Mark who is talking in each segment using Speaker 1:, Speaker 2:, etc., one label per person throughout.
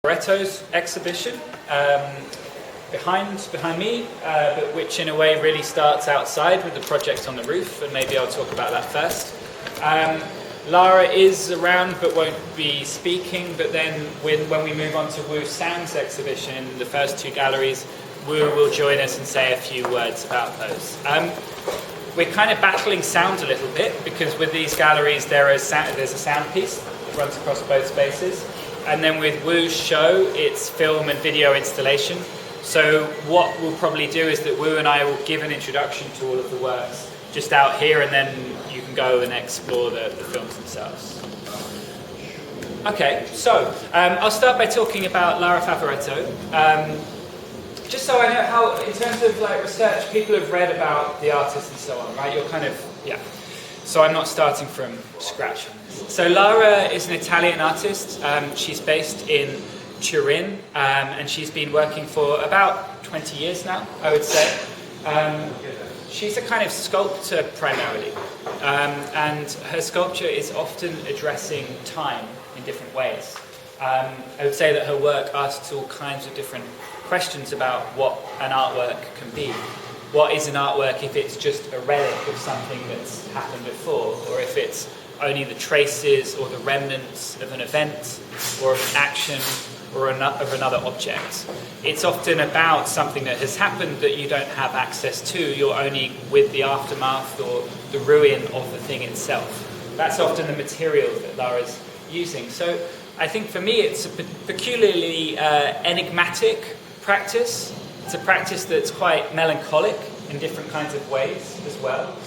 Speaker 1: Favaretto's exhibition behind me, but which in a way really starts outside with the project on the roof, and maybe I'll talk about that first. Lara is around but won't be speaking, but then when we move on to Wu Sang's exhibition in the first two galleries, Wu will join us and say a few words about those. We're kind of battling sound a little bit because with these galleries there's a sound piece that runs across both spaces. And then with Wu's show, it's film and video installation. So what we'll probably do is that Wu and I will give an introduction to all of the works just out here, and then you can go and explore the films themselves. Okay, so I'll start by talking about Lara Favaretto. Just so I know how, in terms of like research, people have read about the artist and so on, right? You're kind of, yeah. So I'm not starting from scratch. So Lara is an Italian artist. She's based in Turin, and she's been working for about 20 years now, I would say. She's a kind of sculptor primarily, and her sculpture is often addressing time in different ways. I would say that her work asks all kinds of different questions about what an artwork can be. What is an artwork if it's just a relic of something that's happened before, or if it's only the traces or the remnants of an event or of an action or of another object. It's often about something that has happened that you don't have access to. You're only with the aftermath or the ruin of the thing itself. That's often the material that Lara's using. So I think for me it's a peculiarly enigmatic practice. It's a practice that's quite melancholic in different kinds of ways as well.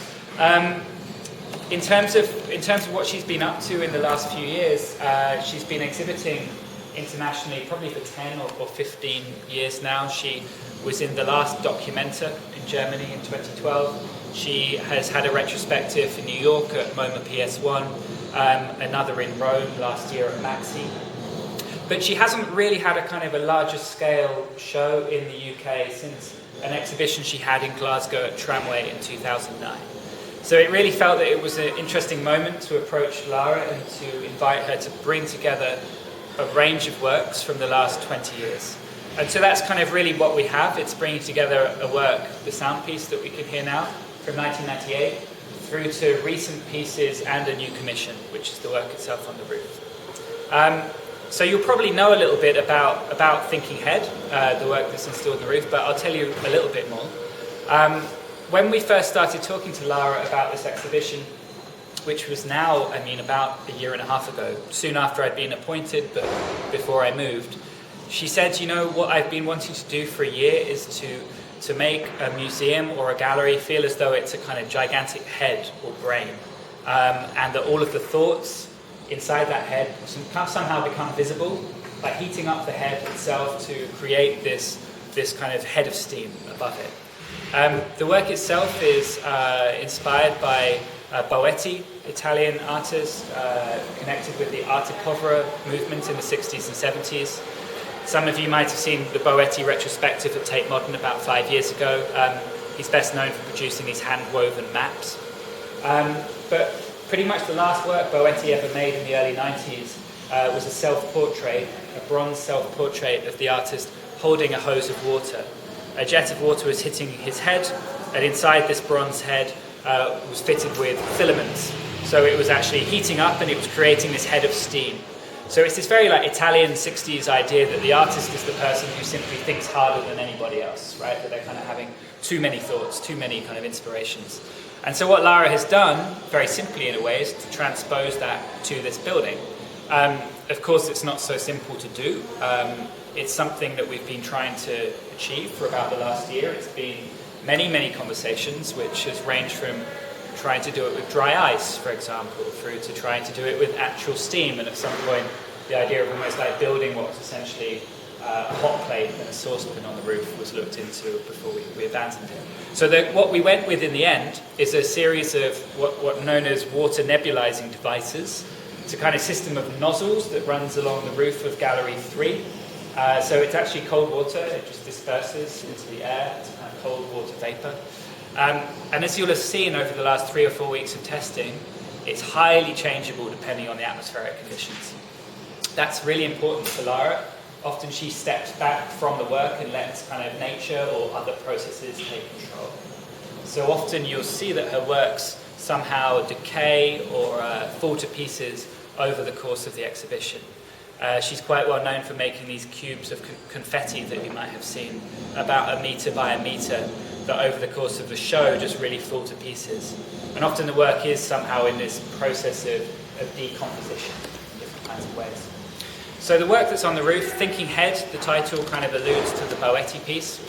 Speaker 1: In terms of what she's been up to in the last few years, she's been exhibiting internationally probably for 10 or 15 years now. She was in the last Documenta in Germany in 2012. She has had a retrospective in New York at MoMA PS1, another in Rome last year at Maxi. But she hasn't really had a kind of a larger scale show in the UK since an exhibition she had in Glasgow at Tramway in 2009. So it really felt that it was an interesting moment to approach Lara and to invite her to bring together a range of works from the last 20 years. And so that's kind of really what we have. It's bringing together a work, the sound piece that we can hear now, from 1998, through to recent pieces and a new commission, which is the work itself on the roof. So you'll probably know a little bit about Thinking Head, the work that's installed on the roof, but I'll tell you a little bit more. When we first started talking to Lara about this exhibition, which was now, about a year and a half ago, soon after I'd been appointed, but before I moved, she said, you know, what I've been wanting to do for a year is to make a museum or a gallery feel as though it's a kind of gigantic head or brain, and that all of the thoughts inside that head somehow become visible by heating up the head itself to create this kind of head of steam above it. The work itself is inspired by Boetti, Italian artist, connected with the Arte Povera movement in the 60s and 70s. Some of you might have seen the Boetti retrospective at Tate Modern about 5 years ago. He's best known for producing these hand-woven maps. But pretty much the last work Boetti ever made in the early 90s was a self-portrait, a bronze self-portrait of the artist holding a hose of water. A jet of water was hitting his head, and inside this bronze head was fitted with filaments. So it was actually heating up and it was creating this head of steam. So it's this very like Italian 60s idea that the artist is the person who simply thinks harder than anybody else, right? That they're kind of having too many thoughts, too many kind of inspirations. And so what Lara has done, very simply in a way, is to transpose that to this building. Of course, it's not so simple to do. It's something that we've been trying to achieve for about the last year. It's been many, many conversations, which has ranged from trying to do it with dry ice, for example, through to trying to do it with actual steam. And at some point, the idea of almost like building what was essentially a hot plate and a saucepan on the roof was looked into before we abandoned it. So what we went with in the end is a series of what known as water nebulizing devices. It's a kind of system of nozzles that runs along the roof of Gallery 3. So it's actually cold water, it just disperses into the air, it's a kind of cold water vapor. And as you'll have seen over the last 3 or 4 weeks of testing, it's highly changeable depending on the atmospheric conditions. That's really important for Lara. often she steps back from the work and lets kind of nature or other processes take control. So often you'll see that her works somehow decay or fall to pieces over the course of the exhibition. She's quite well known for making these cubes of confetti that you might have seen, about 1 metre by 1 metre, that over the course of the show just really fall to pieces. And often the work is somehow in this process of decomposition in different kinds of ways. So the work that's on the roof, Thinking Head, the title kind of alludes to the Boetti piece.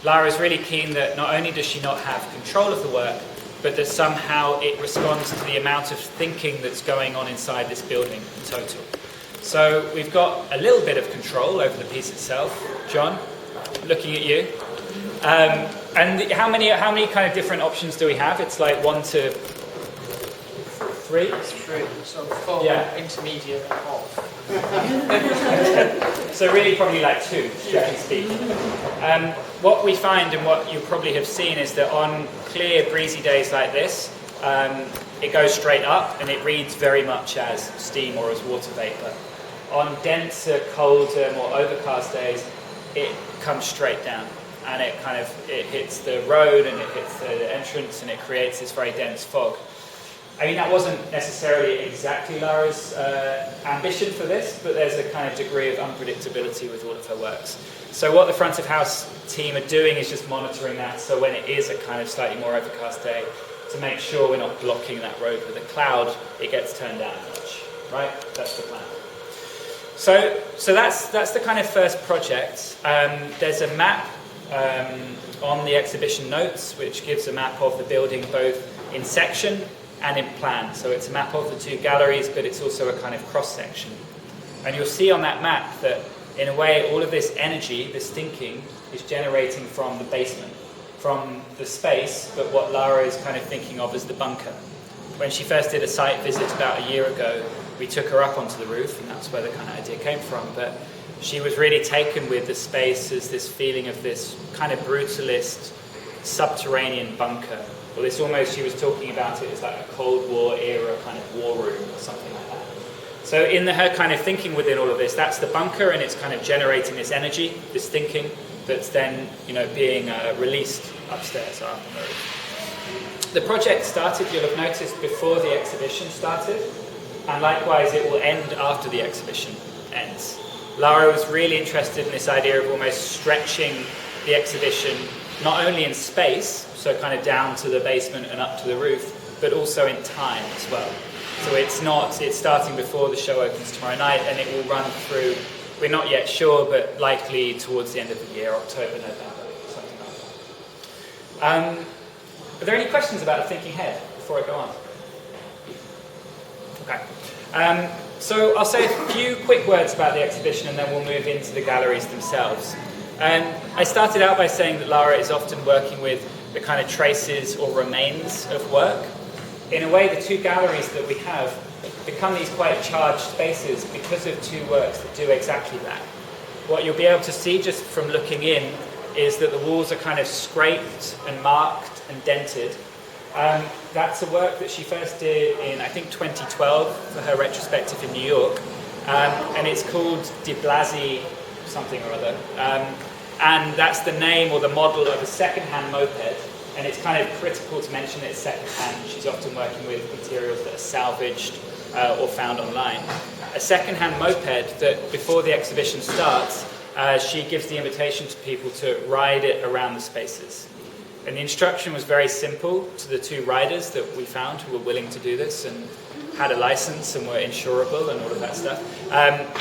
Speaker 1: Lara is really keen that not only does she not have control of the work, but that somehow it responds to the amount of thinking that's going on inside this building in total. So we've got a little bit of control over the piece itself. John, looking at you. And how many kind of different options do we have? It's like 1 to 3?
Speaker 2: It's 3, so 4,
Speaker 1: yeah.
Speaker 2: Intermediate, and off.
Speaker 1: So really probably like 2, strictly speaking. What we find and what you probably have seen is that on clear, breezy days like this, it goes straight up and it reads very much as steam or as water vapour. On denser, colder, more overcast days, it comes straight down and it hits the road and it hits the entrance and it creates this very dense fog. I mean, that wasn't necessarily exactly Lara's ambition for this, but there's a kind of degree of unpredictability with all of her works. So what the front of house team are doing is just monitoring that, so when it is a kind of slightly more overcast day, to make sure we're not blocking that road with a cloud, it gets turned down a notch, right? That's the plan. So that's the kind of first project. There's a map on the exhibition notes, which gives a map of the building both in section and in plan. So it's a map of the 2 galleries, but it's also a kind of cross-section. And you'll see on that map that, in a way, all of this energy, this thinking, is generating from the basement, from the space, but what Lara is kind of thinking of as the bunker. When she first did a site visit about a year ago, we took her up onto the roof, and that's where the kind of idea came from. But she was really taken with the space as this feeling of this kind of brutalist, subterranean bunker. Well, this almost, she was talking about it as like a Cold War era kind of war room or something like that. So in her kind of thinking within all of this, that's the bunker, and it's kind of generating this energy, this thinking, that's then, being released upstairs or up on the roof. The project started, you'll have noticed, before the exhibition started, and likewise it will end after the exhibition ends. Lara was really interested in this idea of almost stretching the exhibition not only in space, so kind of down to the basement and up to the roof, but also in time as well. So it's starting before the show opens tomorrow night, and it will run through, we're not yet sure, but likely towards the end of the year, October, November, something like that. Are there any questions about the Thinking Head before I go on? Okay. So I'll say a few quick words about the exhibition, and then we'll move into the galleries themselves. I started out by saying that Lara is often working with the kind of traces or remains of work. In a way, the 2 galleries that we have become these quite charged spaces because of 2 works that do exactly that. What you'll be able to see just from looking in is that the walls are kind of scraped and marked and dented. That's a work that she first did in, I think, 2012 for her retrospective in New York. And it's called De Blasi something or other. And that's the name or the model of a second-hand moped. And it's kind of critical to mention that it's second-hand. She's often working with materials that are salvaged or found online. A second-hand moped that, before the exhibition starts, she gives the invitation to people to ride it around the spaces. And the instruction was very simple to the 2 riders that we found who were willing to do this and had a license and were insurable and all of that stuff,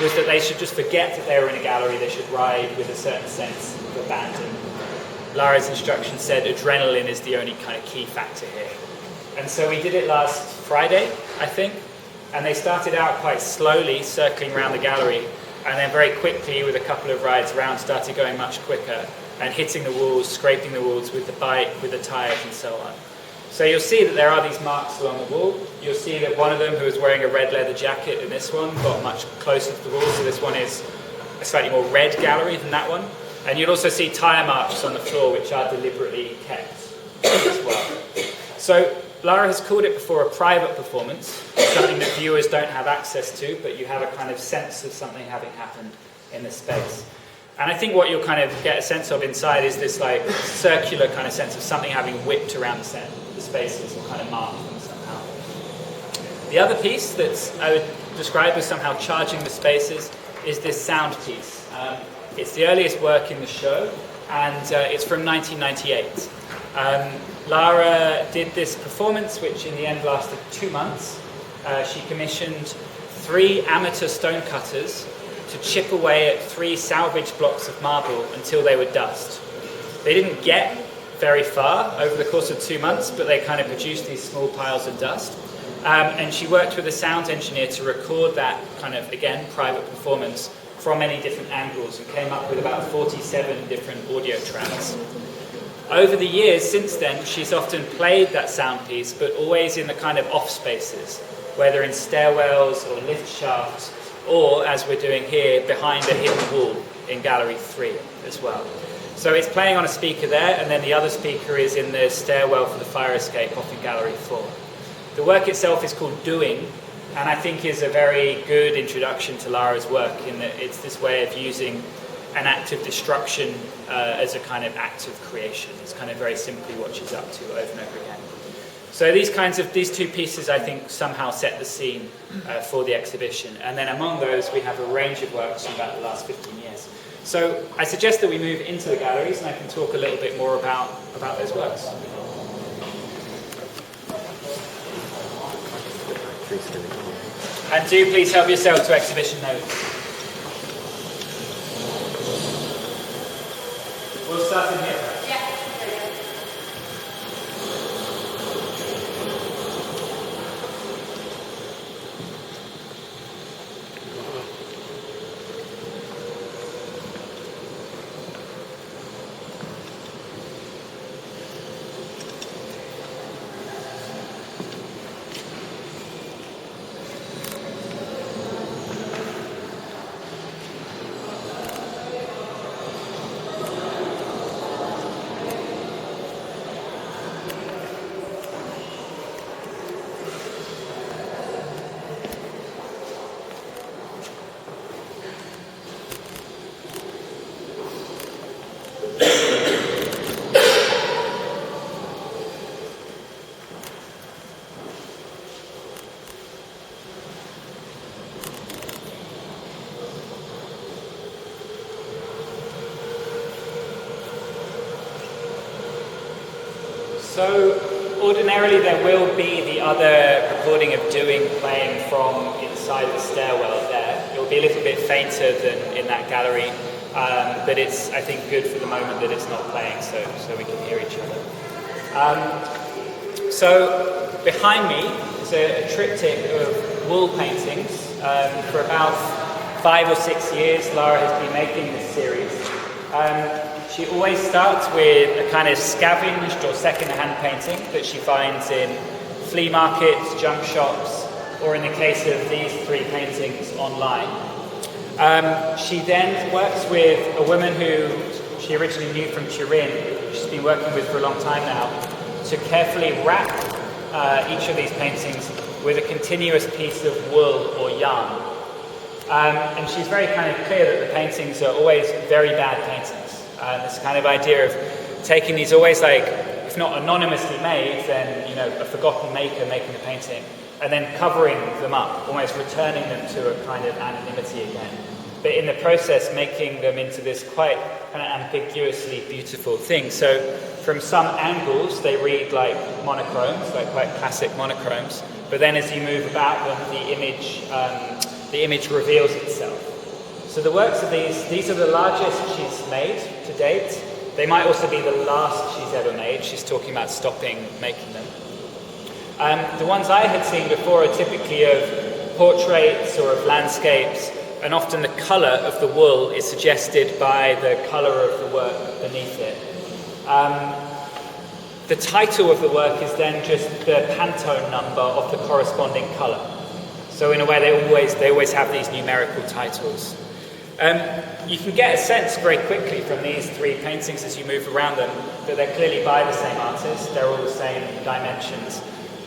Speaker 1: was that they should just forget that they were in a gallery. They should ride with a certain sense of abandon. Lara's instruction said adrenaline is the only kind of key factor here. And so we did it last Friday, I think, and they started out quite slowly, circling around the gallery, and then very quickly, with a couple of rides around, started going much quicker and hitting the walls, scraping the walls with the bike, with the tyres and so on. So you'll see that there are these marks along the wall. You'll see that one of them, who was wearing a red leather jacket in this one, got much closer to the wall, so this one is a slightly more red gallery than that one. And you'll also see tyre marks on the floor, which are deliberately kept as well. So Lara has called it before a private performance, something that viewers don't have access to, but you have a kind of sense of something having happened in the space. And I think what you'll kind of get a sense of inside is this like circular kind of sense of something having whipped around the spaces and kind of marked them somehow. The other piece that I would describe as somehow charging the spaces is this sound piece. It's the earliest work in the show, and it's from 1998. Lara did this performance, which in the end lasted 2 months. She commissioned 3 amateur stonecutters to chip away at 3 salvaged blocks of marble until they were dust. They didn't get very far over the course of 2 months, but they kind of produced these small piles of dust. And she worked with a sound engineer to record that kind of, again, private performance from many different angles and came up with about 47 different audio tracks. Over the years since then, she's often played that sound piece, but always in the kind of off spaces, whether in stairwells or lift shafts, or, as we're doing here, behind a hidden wall in Gallery 3 as well. So it's playing on a speaker there, and then the other speaker is in the stairwell for the fire escape off in Gallery 4. The work itself is called Doing, and I think is a very good introduction to Lara's work in that it's this way of using an act of destruction as a kind of act of creation. It's kind of very simply what she's up to over and over again. So these 2 pieces, I think, somehow set the scene for the exhibition. And then among those, we have a range of works from about the last 15 years. So I suggest that we move into the galleries, and I can talk a little bit more about those works. And do please help yourself to exhibition notes. We'll start in here. So ordinarily there will be the other recording of Doing playing from inside the stairwell there. It will be a little bit fainter than in that gallery, but it's, I think, good for the moment that it's not playing, so we can hear each other. So behind me is a triptych of wool paintings. For about 5 or 6 years, Lara has been making this series. She always starts with a kind of scavenged or second-hand painting that she finds in flea markets, junk shops, or in the case of these 3 paintings, online. She then works with a woman who she originally knew from Turin, she's been working with for a long time now, to carefully wrap each of these paintings with a continuous piece of wool or yarn. And she's very kind of clear that the paintings are always very bad paintings. This kind of idea of taking these always like, if not anonymously made, then, you know, a forgotten maker making a painting, and then covering them up, almost returning them to a kind of anonymity again. But in the process, making them into this quite kind of ambiguously beautiful thing. So from some angles, they read like monochromes, like quite classic monochromes. But then as you move about them, the image reveals itself. So the works of these are the largest she's made to date. They might also be the last she's ever made. She's talking about stopping making them. The ones I had seen before are typically of portraits or of landscapes, and often the colour of the wool is suggested by the colour of the work beneath it. The title of the work is then just the Pantone number of the corresponding colour. So in a way, they always have these numerical titles. You can get a sense very quickly from these 3 paintings as you move around them that they're clearly by the same artist. They're all the same dimensions.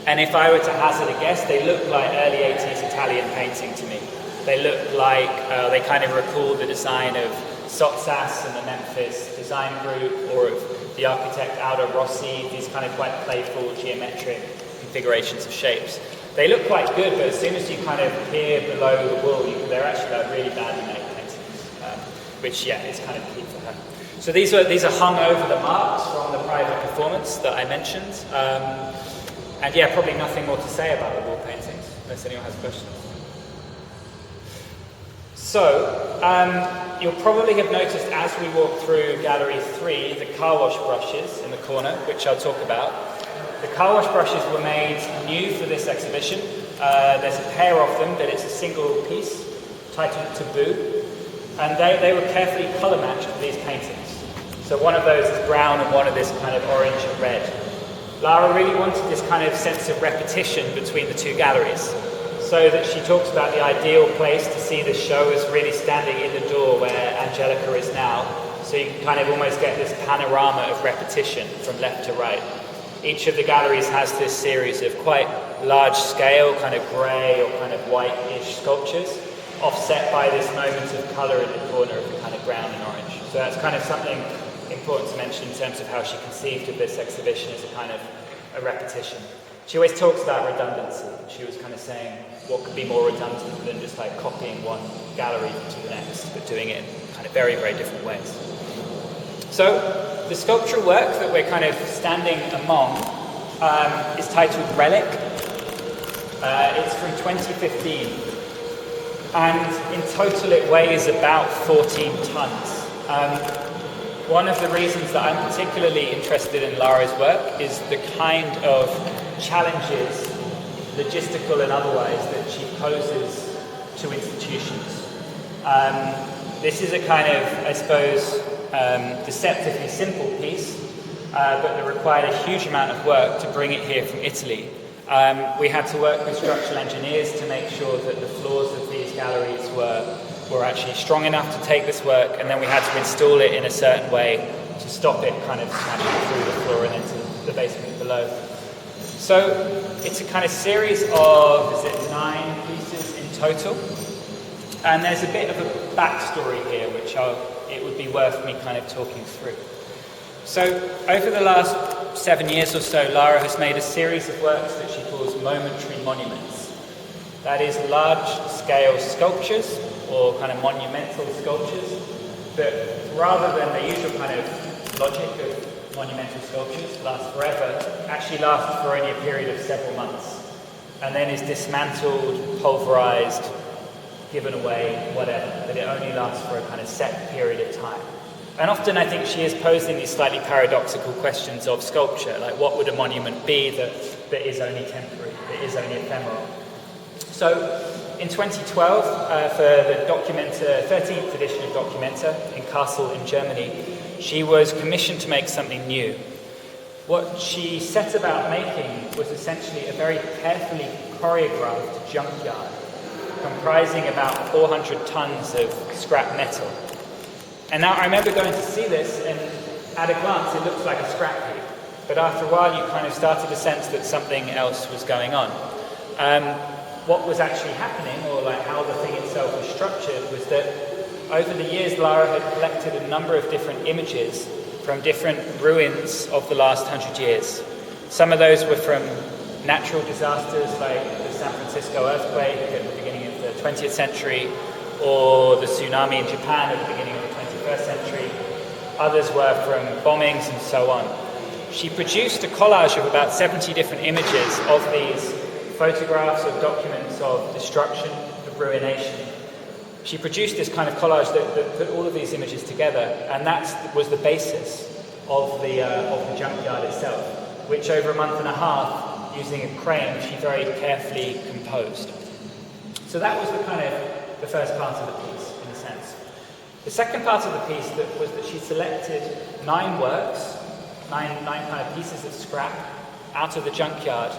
Speaker 1: And if I were to hazard a guess, they look like early 80s Italian painting to me. They look like, they kind of recall the design of Sotsas and the Memphis Design Group, or of the architect Aldo Rossi, these kind of quite playful geometric configurations of shapes. They look quite good, but as soon as you kind of peer below the wool, they're actually like really badly made paintings, which is kind of key for her. So these are hung over the marks from the private performance that I mentioned, and probably nothing more to say about the wall paintings, unless anyone has questions. So you'll probably have noticed as we walk through Gallery 3 the car wash brushes in the corner, which I'll talk about. The car wash brushes were made new for this exhibition. There's a pair of them, but it's a single piece titled Taboo. And they were carefully colour matched for these paintings. So one of those is brown and one of this kind of orange and red. Lara really wanted this kind of sense of repetition between the two galleries, so that she talks about the ideal place to see the show as really standing in the door where Angelica is now. So you can kind of almost get this panorama of repetition from left to right. Each of the galleries has this series of quite large scale, kind of grey or kind of white-ish sculptures, offset by this moment of colour in the corner of the kind of brown and orange. So that's kind of something important to mention in terms of how she conceived of this exhibition as a kind of a repetition. She always talks about redundancy. She was kind of saying what could be more redundant than just like copying one gallery to the next, but doing it in kind of very, very different ways. So the sculptural work that we're kind of standing among is titled Relic. It's from 2015, and in total it weighs about 14 tons. One of the reasons that I'm particularly interested in Lara's work is the kind of challenges, logistical and otherwise, that she poses to institutions. This is a kind of, I suppose, deceptively simple piece, but that required a huge amount of work to bring it here from Italy. We had to work with structural engineers to make sure that the floors of these galleries were actually strong enough to take this work, and then we had to install it in a certain way to stop it kind of smashing through the floor and into the basement below. So it's a kind of series of, 9 pieces in total, and there's a bit of a backstory here which it would be worth me kind of talking through. So over the last 7 years or so, Lara has made a series of works that she calls momentary monuments. That is large-scale sculptures, or kind of monumental sculptures, that rather than the usual kind of logic of monumental sculptures, last forever, actually lasts for only a period of several months, and then is dismantled, pulverized, given away, whatever, but it only lasts for a kind of set period of time. And often I think she is posing these slightly paradoxical questions of sculpture, like what would a monument be that is only temporary, that is only ephemeral. So in 2012, for the Documenta, 13th edition of Documenta in Kassel in Germany, she was commissioned to make something new. What she set about making was essentially a very carefully choreographed junkyard, comprising about 400 tons of scrap metal. And now I remember going to see this, and at a glance it looks like a scrap heap, but after a while you kind of started to sense that something else was going on. What was actually happening, or like how the thing itself was structured, was that over the years Lara had collected a number of different images from different ruins of the last 100 years. Some of those were from natural disasters like the San Francisco earthquake at the beginning of the 20th century, or the tsunami in Japan at the beginning of the 21st century. Others were from bombings and so on. She produced a collage of about 70 different images of these photographs or documents of destruction, of ruination. She produced this kind of collage that put all of these images together, and that was the basis of the junkyard itself, which over a month and a half, using a crane, she very carefully composed. So that was the first part of the piece, in a sense. The second part of the piece was that she selected 9 works, nine kind of pieces of scrap out of the junkyard,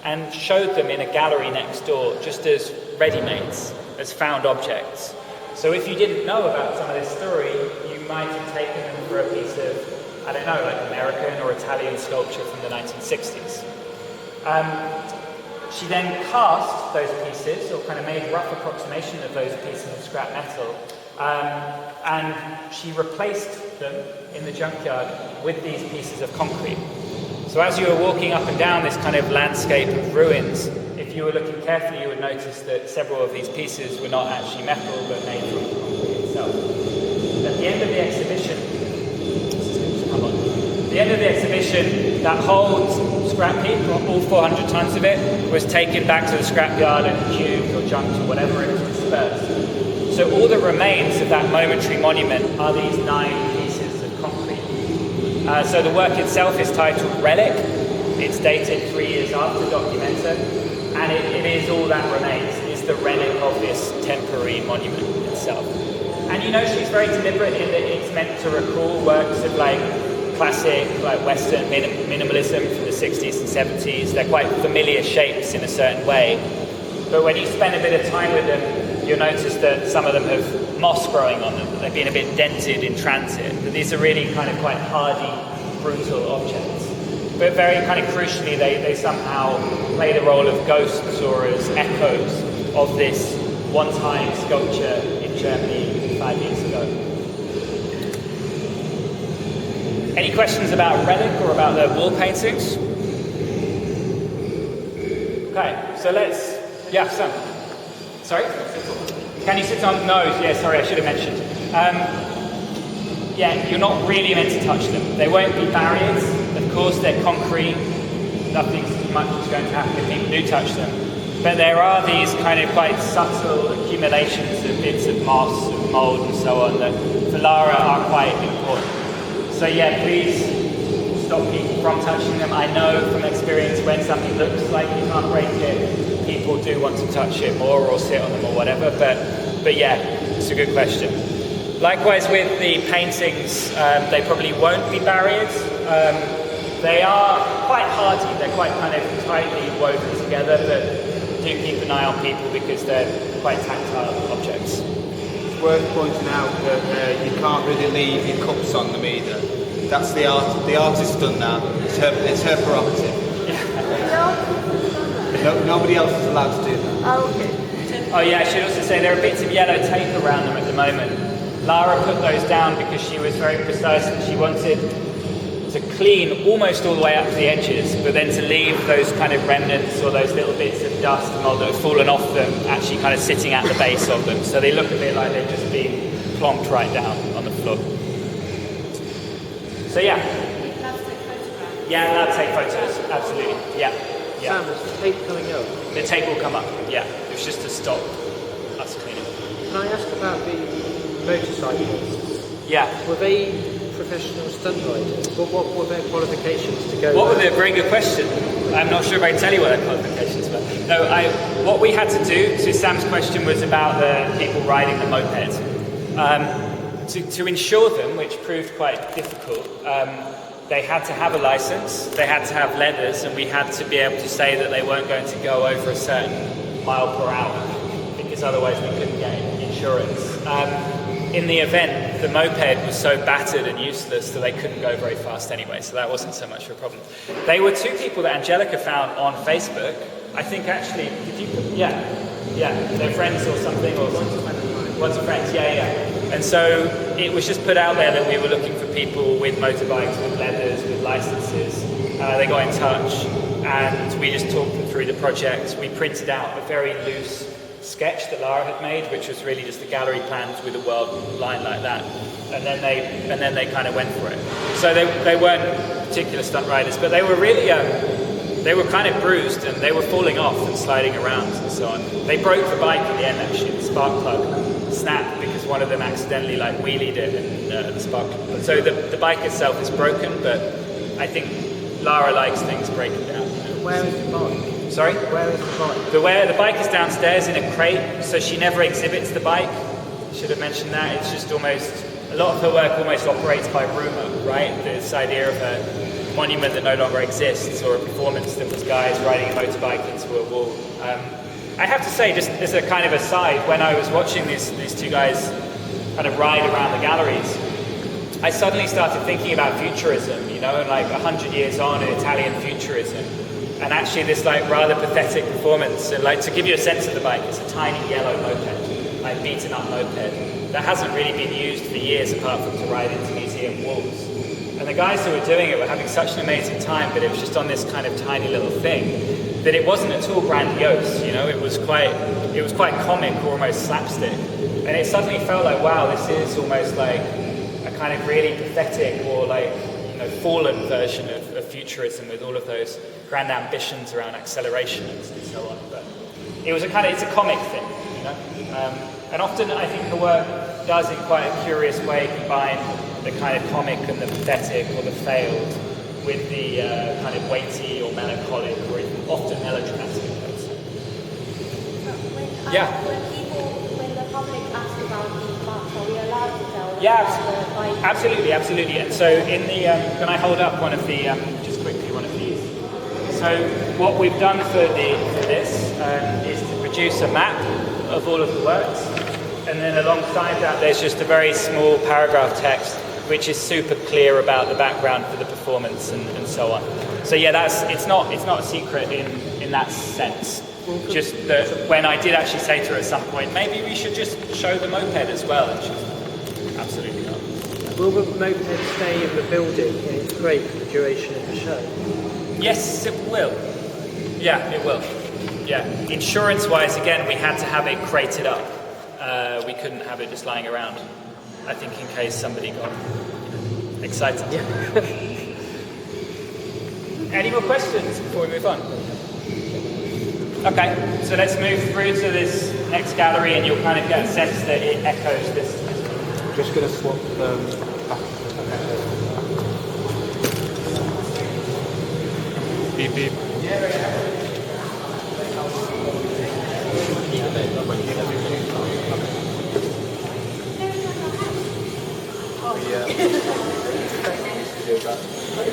Speaker 1: and showed them in a gallery next door just as ready-mades, as found objects. So if you didn't know about some of this story, you might have taken them for a piece of, I don't know, like American or Italian sculpture from the 1960s. She then cast those pieces, or kind of made a rough approximation of those pieces of scrap metal, and she replaced them in the junkyard with these pieces of concrete. So as you were walking up and down this kind of landscape of ruins, if you were looking carefully, you would notice that several of these pieces were not actually metal, but made from concrete itself. At the end of the exhibition, that whole scrap heap, all 400 tons of it, was taken back to the scrapyard and cubed or junked or whatever, it was dispersed. So all that remains of that momentary monument are these 9 pieces of concrete. So the work itself is titled Relic. It's dated 3 years after Documenta, and it is all that remains, is the relic of this temporary monument itself. And she's very deliberate in that it's meant to recall works of classic Western minimalism from the 60s and 70s. They're quite familiar shapes in a certain way. But when you spend a bit of time with them, you'll notice that some of them have moss growing on them. They've been a bit dented in transit. But these are really kind of quite hardy, brutal objects. But very kind of crucially, they somehow play the role of ghosts or as echoes of this one-time sculpture in Germany 5 years ago. Any questions about Relic or about the wall paintings? Okay, so let's... Yeah, Sam. Sorry? Can you sit on? No, yeah, sorry, I should have mentioned. Yeah, you're not really meant to touch them. They won't be barriers. Of course, they're concrete. Nothing much is going to happen if people do touch them. But there are these kind of quite subtle accumulations of bits of moss and mould and so on that for Lara are quite important. So yeah, please stop people from touching them. I know from experience when something looks like you can't break it, people do want to touch it more or sit on them or whatever, but yeah, it's a good question. Likewise with the paintings, they probably won't be barriers. They are quite hardy, they're quite kind of tightly woven together, but do keep an eye on people because they're quite tactile objects.
Speaker 3: It's worth pointing out that you can't really leave your cups on them either. That's the artist's done that. It's her prerogative. Nobody else is allowed to do that.
Speaker 4: Oh, okay.
Speaker 1: Oh yeah, I should also say there are bits of yellow tape around them at the moment. Lara put those down because she was very precise and she wanted to clean almost all the way up to the edges, but then to leave those kind of remnants or those little bits of dust and mold that have fallen off them actually kind of sitting at the base of them. So they look a bit like they've just been plonked right down on the floor. So yeah. Yeah, allowed to take photos, absolutely. Yeah.
Speaker 2: Sam, is the tape coming up?
Speaker 1: The tape will come up, yeah. It's just to stop us cleaning.
Speaker 2: Can I ask about the motorcyclists?
Speaker 1: Yeah.
Speaker 2: Were they professional stunt riders? What were their qualifications to go?
Speaker 1: What were the very good question? I'm not sure if I can tell you what their qualifications were. No, what we had to do, so Sam's question was about the people riding the moped. To insure them, which proved quite difficult, they had to have a license, they had to have leathers, and we had to be able to say that they weren't going to go over a certain mile per hour, because otherwise we couldn't get insurance. In the event, the moped was so battered and useless that they couldn't go very fast anyway, so that wasn't so much of a problem. They were 2 people that Angelica found on Facebook. I think actually, they're friends or something, or one's a friend, yeah. And so it was just put out there that we were looking for people with motorbikes, with leathers, with licenses. They got in touch, and we just talked them through the project. We printed out a very loose sketch that Lara had made, which was really just the gallery plans with a world line like that, and then they kind of went for it. So they weren't particular stunt riders, but they were really they were kind of bruised and they were falling off and sliding around and so on. They broke the bike in the end actually. The spark plug snapped because one of them accidentally wheelied it and the spark plug. So the bike itself is broken, but I think Lara likes things breaking down.
Speaker 2: Where is the bike?
Speaker 1: Sorry?
Speaker 2: Where is the bike?
Speaker 1: The bike is downstairs in a crate, so she never exhibits the bike. Should have mentioned that. It's just almost, a lot of her work almost operates by rumour, right? This idea of a monument that no longer exists, or a performance that was guys riding a motorbike into a wall. I have to say, just as a kind of aside, when I was watching these 2 guys kind of ride around the galleries, I suddenly started thinking about futurism, and 100 years on in Italian futurism, and actually this like rather pathetic performance. And like to give you a sense of the bike, it's a tiny yellow moped, like beaten up moped that hasn't really been used for years apart from to ride into museum walls. And the guys who were doing it were having such an amazing time, but it was just on this kind of tiny little thing that it wasn't at all grandiose. You know, it was quite comic or almost slapstick, and it suddenly felt like, wow, this is almost like a kind of really pathetic or like, you know, fallen version of futurism with all of those grand ambitions around acceleration and so on. But it's a comic thing, you know. And often I think the work does in quite a curious way combine the kind of comic and the pathetic or the failed with the kind of weighty or melancholic or even often melodramatic.
Speaker 4: When the public ask about these maps, are we allowed to tell them?
Speaker 1: Yeah,
Speaker 4: about the bike?
Speaker 1: absolutely. And so in the, can I hold up one of the, just quickly one of these? So what we've done for this is to produce a map of all of the works, and then alongside that there's just a very small paragraph text which is super clear about the background for the performance and so on. So yeah, it's not a secret in that sense. Just that when I did actually say to her at some point, maybe we should just show the moped as well, and she's absolutely not.
Speaker 2: Will the moped stay in the building in its crate for the duration of the show?
Speaker 1: Yes, it will. Yeah, it will. Yeah, insurance-wise, again, we had to have it crated up. We couldn't have it just lying around. I think in case somebody got excited.
Speaker 2: Yeah.
Speaker 1: Any more questions before we move on? Okay, so let's move through to this next gallery, and you'll kind of get a sense that it echoes this.
Speaker 3: I'm just going to swap beep beep.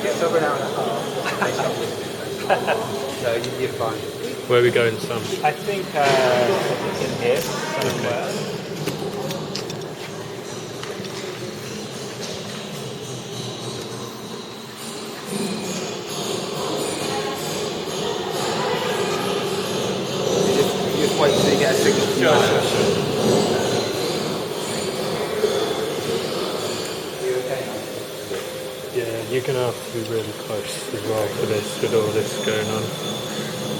Speaker 3: It's over an hour and a half. So you're fine.
Speaker 5: Where are we going, Sam?
Speaker 1: I think in here somewhere.
Speaker 3: You just wait till you get a signal from your session.
Speaker 5: Yeah, you're going to have to be really close as well for this, with all this going on.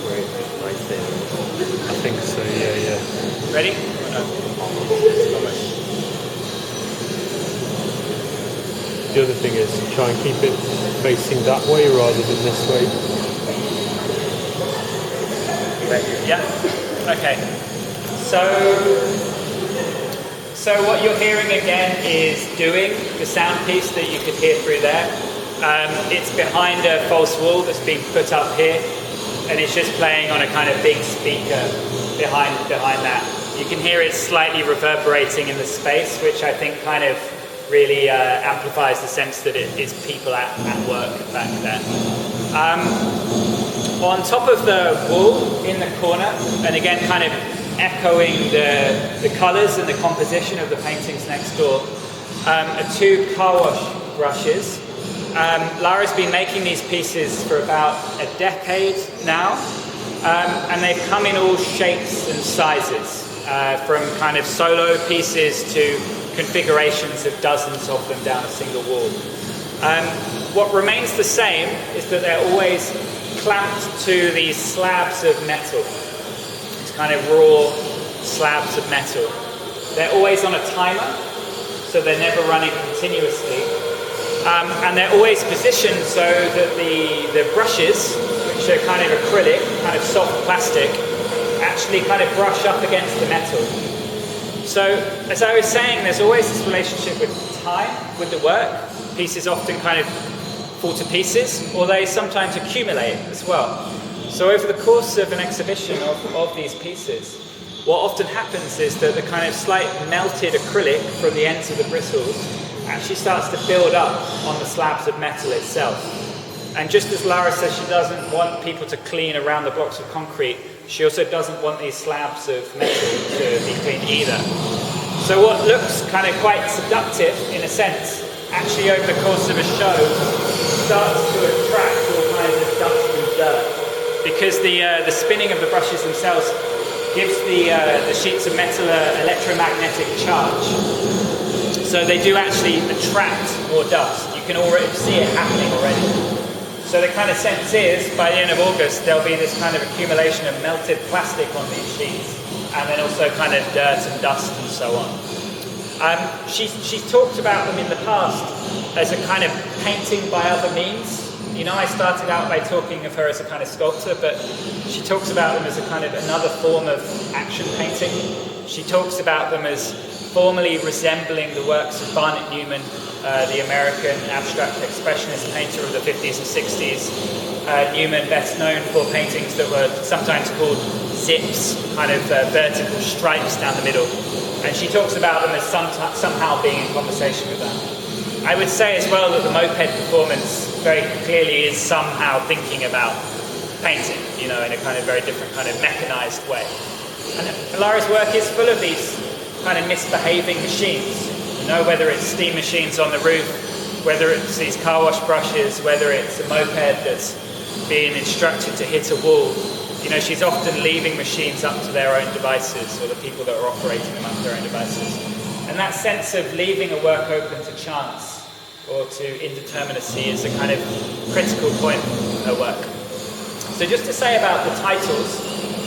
Speaker 3: Right there.
Speaker 5: I think so, yeah.
Speaker 1: Ready?
Speaker 5: The other thing is try and keep it facing that way rather than this way.
Speaker 1: Yeah. Okay. So what you're hearing again is Doing, the sound piece that you could hear through there. It's behind a false wall that's been put up here, and it's just playing on a kind of big speaker behind that. You can hear it slightly reverberating in the space, which I think kind of really amplifies the sense that it is people at work back there. On top of the wall in the corner, and again kind of echoing the colours and the composition of the paintings next door, are two car wash brushes. Lara's been making these pieces for about a decade now, and they've come in all shapes and sizes, from kind of solo pieces to configurations of dozens of them down a single wall. What remains the same is that they're always clamped to these slabs of metal. It's kind of raw slabs of metal. They're always on a timer, so they're never running continuously. And they're always positioned so that the brushes, which are kind of acrylic, kind of soft plastic, actually kind of brush up against the metal. So, as I was saying, there's always this relationship with time, with the work. Pieces often kind of fall to pieces, or they sometimes accumulate as well. So over the course of an exhibition of these pieces, what often happens is that the kind of slight melted acrylic from the ends of the bristles actually starts to build up on the slabs of metal itself. And just as Lara says she doesn't want people to clean around the blocks of concrete, she also doesn't want these slabs of metal to be cleaned either. So what looks kind of quite seductive in a sense, actually over the course of a show, starts to attract all kinds of dust and dirt. because the spinning of the brushes themselves gives the sheets of metal an electromagnetic charge. So they do actually attract more dust. You can already see it happening already. So the kind of sense is, by the end of August, there'll be this kind of accumulation of melted plastic on these sheets, and then also kind of dirt and dust and so on. She's talked about them in the past as a kind of painting by other means. You know, I started out by talking of her as a kind of sculptor, but she talks about them as a kind of another form of action painting. She talks about them as formally resembling the works of Barnett Newman, the American abstract expressionist painter of the 50s and 60s. Newman, best known for paintings that were sometimes called zips, kind of vertical stripes down the middle. And she talks about them as somehow being in conversation with that. I would say as well that the moped performance very clearly is somehow thinking about painting, you know, in a kind of very different kind of mechanized way. And Lara's work is full of these kind of misbehaving machines, you know, whether it's steam machines on the roof, whether it's these car wash brushes, whether it's a moped that's being instructed to hit a wall. You know, she's often leaving machines up to their own devices, or the people that are operating them up to their own devices. And that sense of leaving a work open to chance or to indeterminacy is a kind of critical point in her work. So just to say about the titles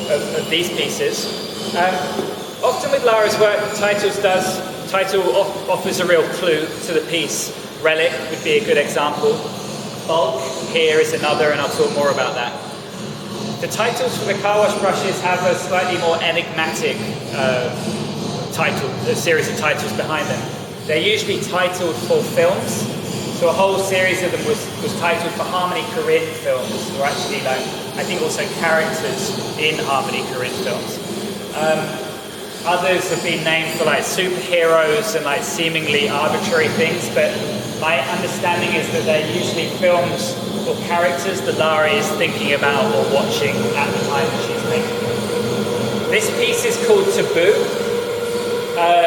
Speaker 1: of these pieces, often with Lara's work, the title offers a real clue to the piece. Relic would be a good example. Bulk here is another, and I'll talk more about that. The titles for the car wash brushes have a slightly more enigmatic a series of titles behind them. They're usually titled for films. So a whole series of them was titled for Harmony Korine films, or actually, like, I think also characters in Harmony Korine films. Others have been named for like superheroes and like seemingly arbitrary things, but my understanding is that they're usually films or characters that Lara is thinking about or watching at the time that she's making them. This piece is called Taboo.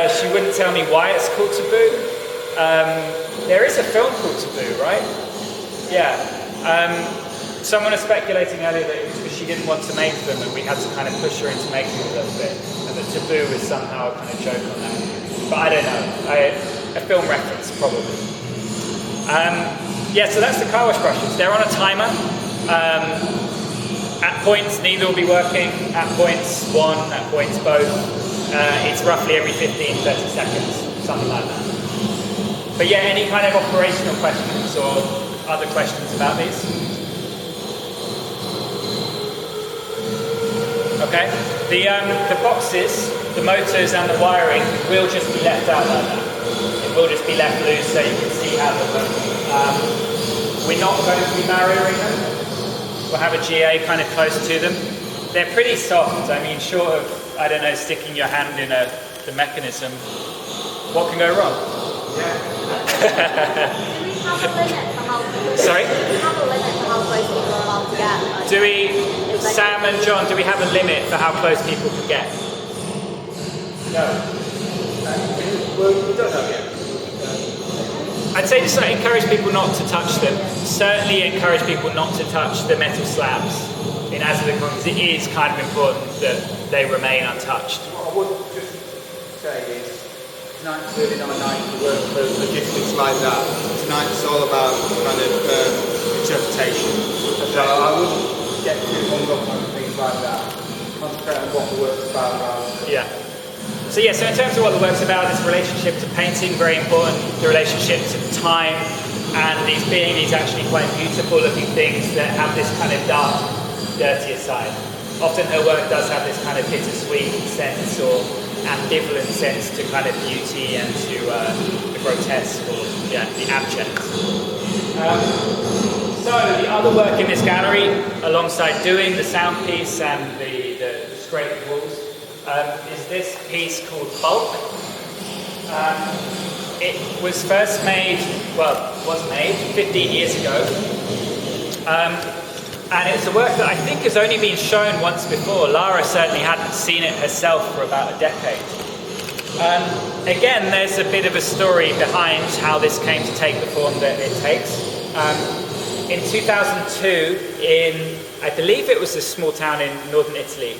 Speaker 1: She wouldn't tell me why it's called Taboo. There is a film called Taboo, right? Yeah. Someone was speculating earlier that it was because she didn't want to make them and we had to kind of push her into making them a little bit. And that Taboo is somehow a kind of joke on that. But I don't know. A film reference, probably. Yeah, so that's the car wash brushes. They're on a timer. At points, neither will be working. At points, one. At points, both. It's roughly every 15, 30 seconds, something like that. But yeah, any kind of operational questions or other questions about these? Okay. The boxes, the motors and the wiring will just be left out like that. It will just be left loose so you can see how they work. We're not going to be barriering them. We'll have a GA kind of close to them. They're pretty soft. I mean, short of, I don't know, sticking your hand in the mechanism, what can go wrong?
Speaker 4: Do we have a limit for how close?
Speaker 1: Sorry?
Speaker 4: Do we have a limit for how close people are allowed to get? Like,
Speaker 1: Do we, Sam and John, do we have a limit for how close people can get?
Speaker 3: No. Well, we don't know yet.
Speaker 1: I'd say just encourage people not to touch them. Certainly encourage people not to touch the metal slabs in Azadakon, because it is kind of important that they remain untouched.
Speaker 3: What I would just say is, tonight's really not a night to work for logistics like that. Tonight it's all about kind of interpretation. So I wouldn't get too hung up on things like that. Concentrate on what the work's about rather than...
Speaker 1: Yeah. So yeah, so in terms of what the work's about, this relationship to painting, very important, the relationship to time, and these being these actually quite beautiful looking things that have this kind of dark, dirtier side. Often her work does have this kind of bittersweet sense or ambivalent sense to kind of beauty and to the grotesque or the abject. So the other work in this gallery, alongside doing the sound piece and the scraped walls, is this piece called Bulk. It was first made, was made 15 years ago. And it's a work that I think has only been shown once before. Lara certainly hadn't seen it herself for about a decade. Again, there's a bit of a story behind how this came to take the form that it takes. In 2002, in I believe it was a small town in northern Italy.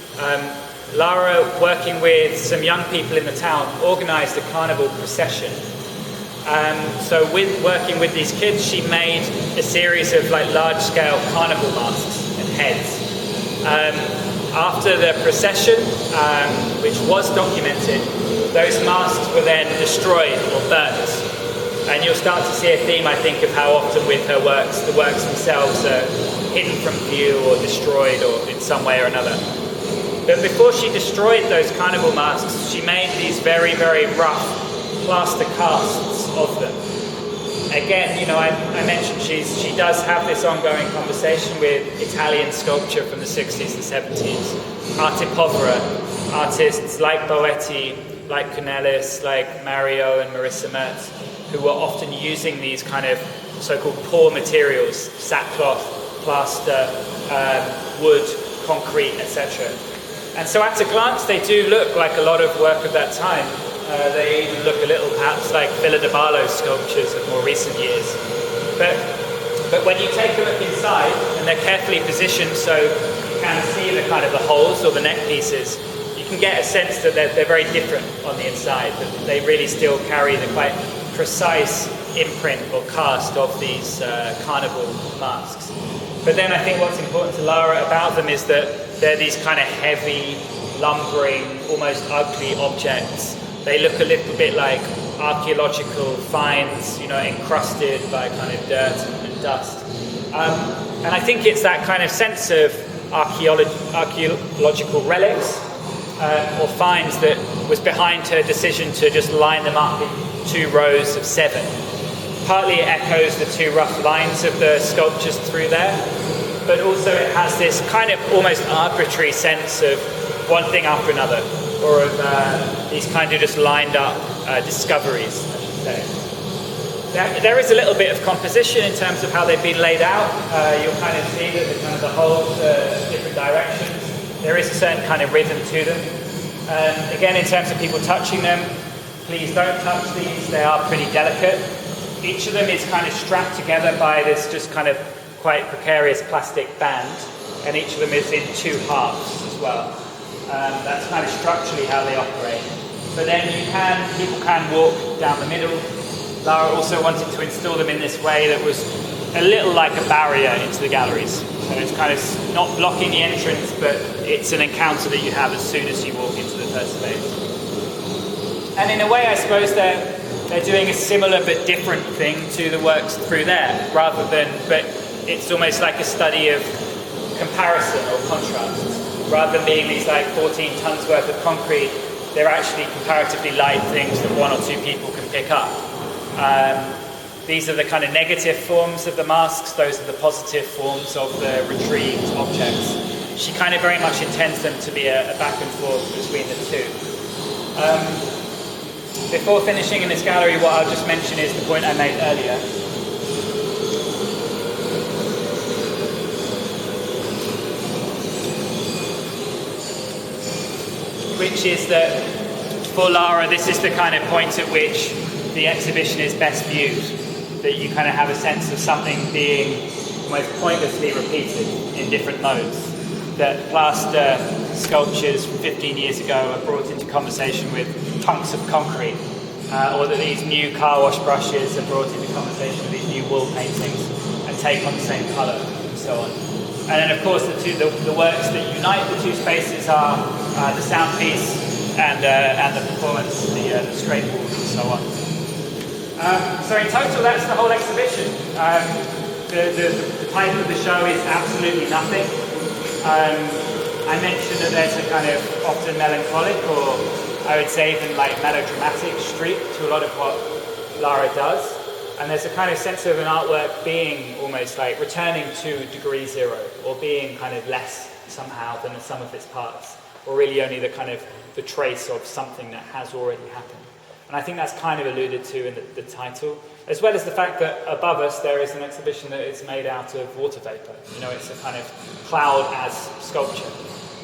Speaker 1: Lara, working with some young people in the town, organised a carnival procession. So working with these kids, she made a series of like large-scale carnival masks and heads. After the procession, which was documented, those masks were then destroyed or burnt. And you'll start to see a theme, I think, of how often with her works, the works themselves are hidden from view or destroyed or in some way or another. But before she destroyed those carnival masks, she made these very, very rough plaster casts of them. Again, you know, I mentioned she does have this ongoing conversation with Italian sculpture from the 60s and 70s. Arte povera, artists like Boetti, like Cornelis, like Mario and Marissa Merz, who were often using these kind of so-called poor materials, sackcloth, plaster, wood, concrete, etc. And so at a glance, they do look like a lot of work of that time. They even look a little perhaps like Villa de Barlo's sculptures of more recent years. But when you take a look inside, and they're carefully positioned so you can see the kind of the holes or the neck pieces, you can get a sense that they're very different on the inside, that they really still carry the quite precise imprint or cast of these carnival masks. But then I think what's important to Lara about them is that they're these kind of heavy, lumbering, almost ugly objects. They look a little bit like archaeological finds, you know, encrusted by kind of dirt and dust. And I think it's that kind of sense of archaeological relics or finds that was behind her decision to just line them up in 2 rows of 7. Partly it echoes the 2 rough lines of the sculptures through there, but also it has this kind of almost arbitrary sense of one thing after another, or of these kind of just lined up discoveries, I should say. There is a little bit of composition in terms of how they've been laid out. You'll kind of see that the kind of the holes different directions. There is a certain kind of rhythm to them. Again, in terms of people touching them, please don't touch these. They are pretty delicate. Each of them is kind of strapped together by this just kind of quite precarious plastic band, and each of them is in 2 halves as well. That's kind of structurally how they operate. But then people can walk down the middle. Lara also wanted to install them in this way that was a little like a barrier into the galleries. So it's kind of not blocking the entrance, but it's an encounter that you have as soon as you walk into the first space. And in a way, I suppose they're doing a similar but different thing to the works through there, but it's almost like a study of comparison or contrast. Rather than being these like 14 tons worth of concrete, they're actually comparatively light things that 1 or 2 people can pick up. These are the kind of negative forms of the masks, those are the positive forms of the retrieved objects. She kind of very much intends them to be a back and forth between the 2. Before finishing in this gallery, what I'll just mention is the point I made earlier. Which is that for Lara, this is the kind of point at which the exhibition is best viewed. That you kind of have a sense of something being almost pointlessly repeated in different modes. That plaster sculptures from 15 years ago are brought into conversation with hunks of concrete, or that these new car wash brushes are brought into conversation with these new wall paintings and take on the same colour and so on. And then, of course, the works that unite the 2 spaces are the sound piece and the performance, the straight walls and so on. So in total, that's the whole exhibition. The title of the show is Absolutely Nothing. I mentioned that there's a kind of often melancholic, or I would say even like melodramatic streak to a lot of what Lara does. And there's a kind of sense of an artwork being almost like returning to degree 0, or being kind of less somehow than the sum of its parts, or really only the kind of the trace of something that has already happened. And I think that's kind of alluded to in the title, as well as the fact that above us there is an exhibition that is made out of water vapour. You know, it's a kind of cloud as sculpture.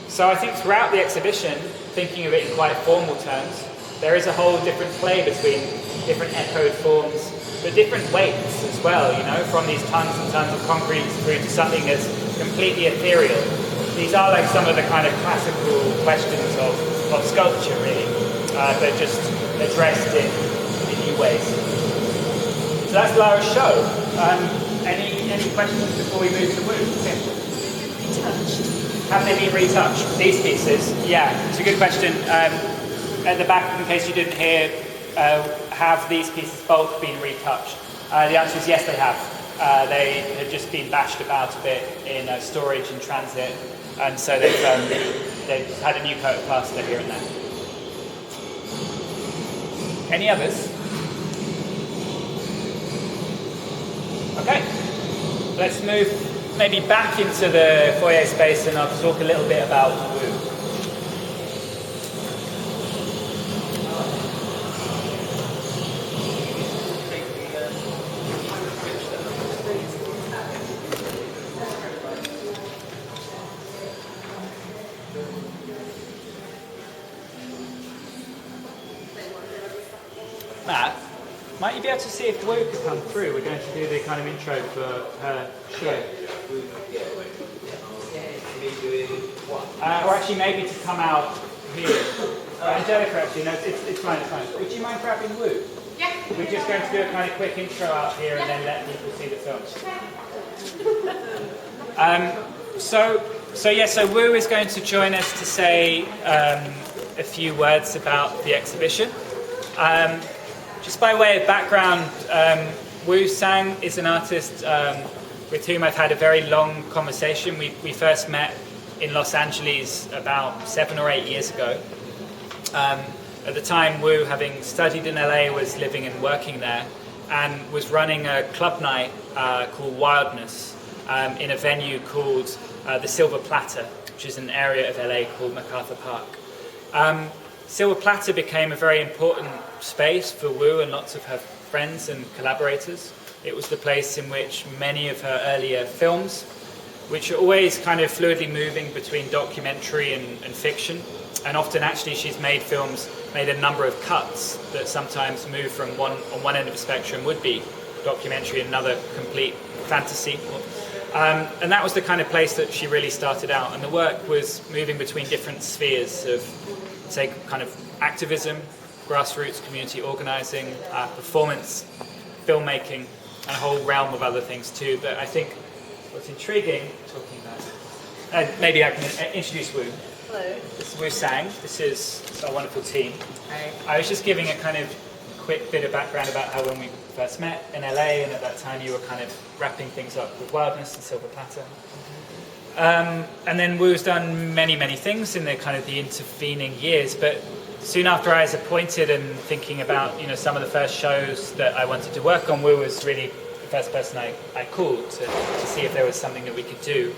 Speaker 1: So I think throughout the exhibition, thinking of it in quite formal terms, there is a whole different play between different echoed forms, but different weights as well, you know, from these tons and tons of concrete through to something as completely ethereal. These are like some of the kind of classical questions of sculpture, really, but just addressed in new ways. So that's Lara's show. Any questions before we move to Wu? Have they been retouched? These pieces? Yeah, it's a good question. At the back, in case you didn't hear, have these pieces both been retouched? The answer is yes, they have. They had just been bashed about a bit in storage and transit, and so they've had a new coat of plaster here and there. Any others? Okay, let's move maybe back into the foyer space, and I'll talk a little bit about Wu. Matt, might you be able to see if Wu could come through? We're going to do the kind of intro for her show. Or actually maybe to come out here. Angelica, actually, no, it's fine, it's fine. Would you mind grabbing Wu?
Speaker 4: Yeah.
Speaker 1: We're just going to do a kind of quick intro out here and then let people see the films. So Wu is going to join us to say a few words about the exhibition. Just by way of background, Wu Sang is an artist with whom I've had a very long conversation. We first met in Los Angeles about 7 or 8 years ago. At the time, Wu, having studied in LA, was living and working there and was running a club night called Wildness in a venue called the Silver Platter, which is an area of LA called MacArthur Park. Silver Platter became a very important space for Wu and lots of her friends and collaborators. It was the place in which many of her earlier films, which are always kind of fluidly moving between documentary and fiction, and often actually she's made a number of cuts that sometimes move from on one end of the spectrum would be documentary, another complete fantasy. And that was the kind of place that she really started out, and the work was moving between different spheres of, say, kind of activism, grassroots community organizing, performance, filmmaking, and a whole realm of other things too. But I think what's intriguing, talking about, maybe I can introduce Wu.
Speaker 6: Hello.
Speaker 1: This is Wu Sang. This is our wonderful team.
Speaker 6: Hi.
Speaker 1: I was just giving a kind of quick bit of background about how when we first met in LA, and at that time you were kind of wrapping things up with Wildness and Silver Platter. And then Wu's done many, many things in the kind of the intervening years, but soon after I was appointed and thinking about, some of the first shows that I wanted to work on, Wu was really the first person I called to see if there was something that we could do.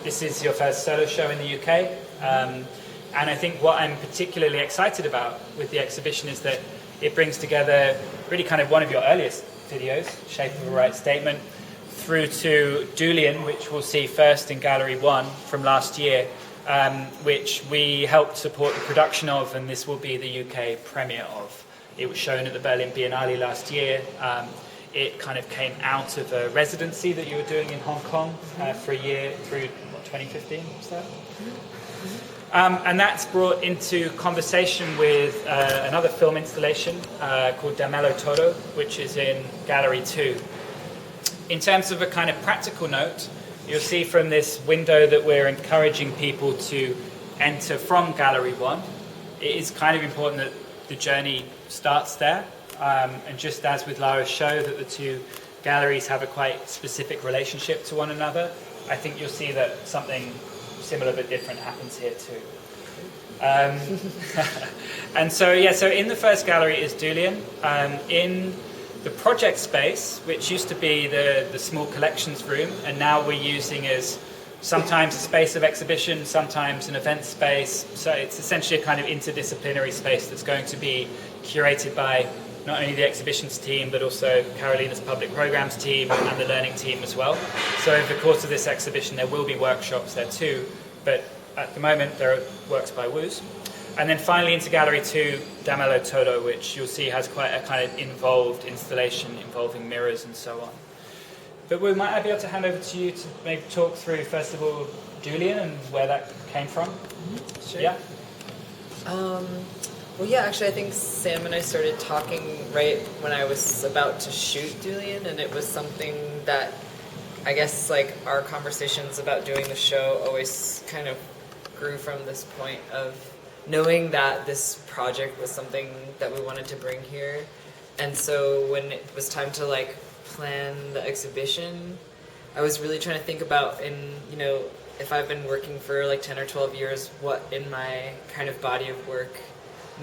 Speaker 1: This is your first solo show in the UK, and I think what I'm particularly excited about with the exhibition is that it brings together really kind of one of your earliest videos, Shape of a Right Statement, through to Dulian, which we'll see first in Gallery 1 from last year, which we helped support the production of, and this will be the UK premiere of. It was shown at the Berlin Biennale last year. It kind of came out of a residency that you were doing in Hong Kong for a year through 2015, was that? And that's brought into conversation with another film installation called Damello Toro, which is in Gallery 2. In terms of a kind of practical note, you'll see from this window that we're encouraging people to enter from Gallery 1. It is kind of important that the journey starts there. And just as with Lara's show, that the two galleries have a quite specific relationship to one another, I think you'll see that something similar but different happens here too. And so in the first gallery is Dulian. In the project space, which used to be the small collections room, and now we're using as sometimes a space of exhibition, sometimes an event space. So it's essentially a kind of interdisciplinary space that's going to be curated by not only the exhibitions team, but also Carolina's public programs team and the learning team as well. So over the course of this exhibition, there will be workshops there too, but at the moment, there are works by Wu's. And then finally into Gallery 2, Damello Toro, which you'll see has quite a kind of involved installation involving mirrors and so on. But we might be able to hand over to you to maybe talk through, first of all, Julian and where that came from.
Speaker 6: Sure.
Speaker 1: Yeah.
Speaker 6: Well, yeah, actually, I think Sam and I started talking right when I was about to shoot Julian, and it was something that I guess, like, our conversations about doing the show always kind of grew from this point of knowing that this project was something that we wanted to bring here. And so when it was time to, like, plan the exhibition, I was really trying to think about, if I've been working for like 10 or 12 years, what in my kind of body of work